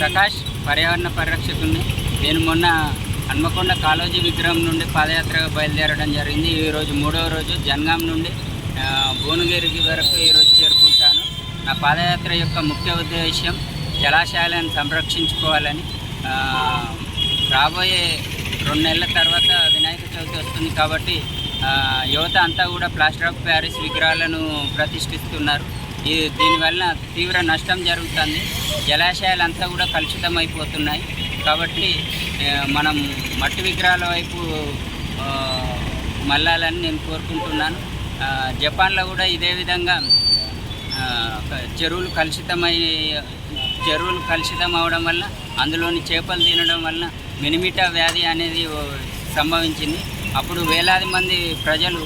ప్రకాష్, పర్యావరణ పరిరక్షకుని. నేను మొన్న హన్మకొండ కాళోజీ విగ్రహం నుండి పాదయాత్రగా బయలుదేరడం జరిగింది. ఈరోజు 3వ రోజు. జనగాం నుండి భువనగిరి వరకు ఈరోజు చేరుకుంటాను. నా పాదయాత్ర యొక్క ముఖ్య ఉద్దేశం జలాశయాలను సంరక్షించుకోవాలని. రాబోయే 2 నెలల తర్వాత వినాయక చవితి వస్తుంది కాబట్టి యువత అంతా కూడా ప్లాస్టర్ ఆఫ్ ప్యారిస్ విగ్రహాలను ప్రతిష్ఠిస్తున్నారు. దీనివల్ల తీవ్ర నష్టం జరుగుతుంది. జలాశయాలంతా కూడా కలుషితమైపోతున్నాయి. కాబట్టి మనం మట్టి విగ్రహాల వైపు మళ్ళాలని నేను కోరుకుంటున్నాను. జపాన్లో కూడా ఇదే విధంగా చెరువులు కలుషితం అవడం వల్ల, అందులోని చేపలు తినడం వల్ల మినిమిటా వ్యాధి అనేది సంభవించింది. అప్పుడు వేలాది మంది ప్రజలు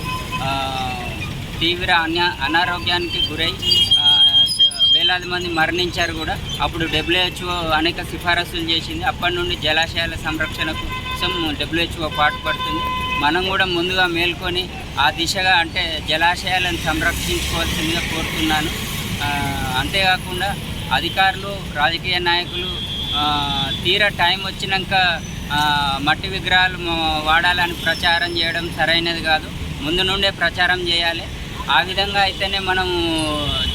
తీవ్ర అనారోగ్యానికి గురై వేలాది మంది మరణించారు కూడా. అప్పుడు WHO అనేక సిఫారసులు చేసింది. అప్పటి నుండి జలాశయాల సంరక్షణ కోసం WHO పాటుపడుతుంది. మనం కూడా ముందుగా మేల్కొని ఆ దిశగా అంటే జలాశయాలను సంరక్షించుకోవాల్సిందిగా కోరుతున్నాను. అంతేకాకుండా అధికారులు, రాజకీయ నాయకులు తీరా టైం వచ్చినాక మట్టి విగ్రహాలు వాడాలని ప్రచారం చేయడం సరైనది కాదు. ముందు నుండే ప్రచారం చేయాలి. ఆ విధంగా అయితేనే మనం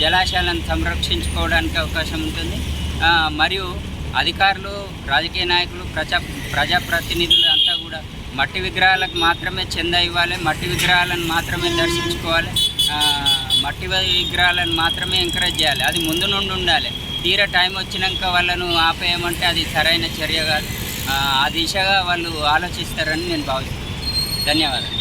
జలాశయాలను సంరక్షించుకోవడానికి అవకాశం ఉంటుంది. మరియు అధికారులు, రాజకీయ నాయకులు, ప్రజాప్రతినిధులు అంతా కూడా మట్టి విగ్రహాలకు మాత్రమే చందా ఇవ్వాలి, మట్టి విగ్రహాలను మాత్రమే దర్శించుకోవాలి, మట్టి విగ్రహాలను మాత్రమే ఎంకరేజ్ చేయాలి. అది ముందు నుండి ఉండాలి. తీరా టైం వచ్చినాక వాళ్ళను ఆపేయమంటే అది సరైన చర్య కాదు. ఆ దిశగా వాళ్ళు ఆలోచిస్తారని నేను భావిస్తున్నాను. ధన్యవాదాలు.